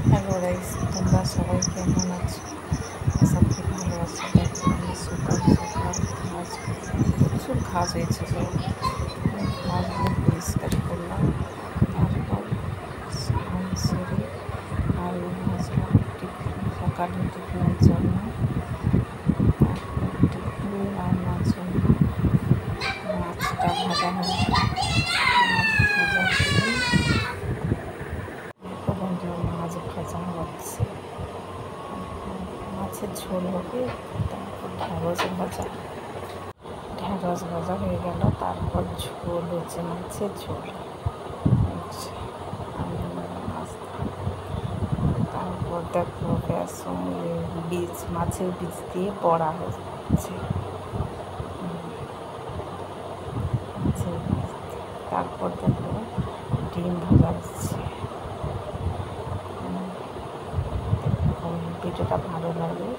Hello guys, তোমরা সবাই কেমন আছো? আশা করি ভালো আছো। দেখো আমি সকাল সকাল প্রচুর ঘাস হয়েছে, সব ঘাসগুলো পরিষ্কার করলাম। তারপর স্নান সেরে আলু ভাজলাম সকালে টিফিনের জন্য। তারপর টিফিনে রান্নার জন্য মাছটা ভাজা হলো। ভাজা করে মাছ ভাজা হচ্ছে, মাছের ঝোল হবে। তারপর ঢ্যাঁড়স ভাজা হয়ে গেল। তারপর ঝোল হচ্ছে, মাছের ঝোল হচ্ছে। তারপর দেখো বেসন বীজ, মাছের বীজ দিয়ে বড়া হচ্ছে। তারপর দেখো ডিম ভাজা হচ্ছে। ভিডিওটা ভালো লাগে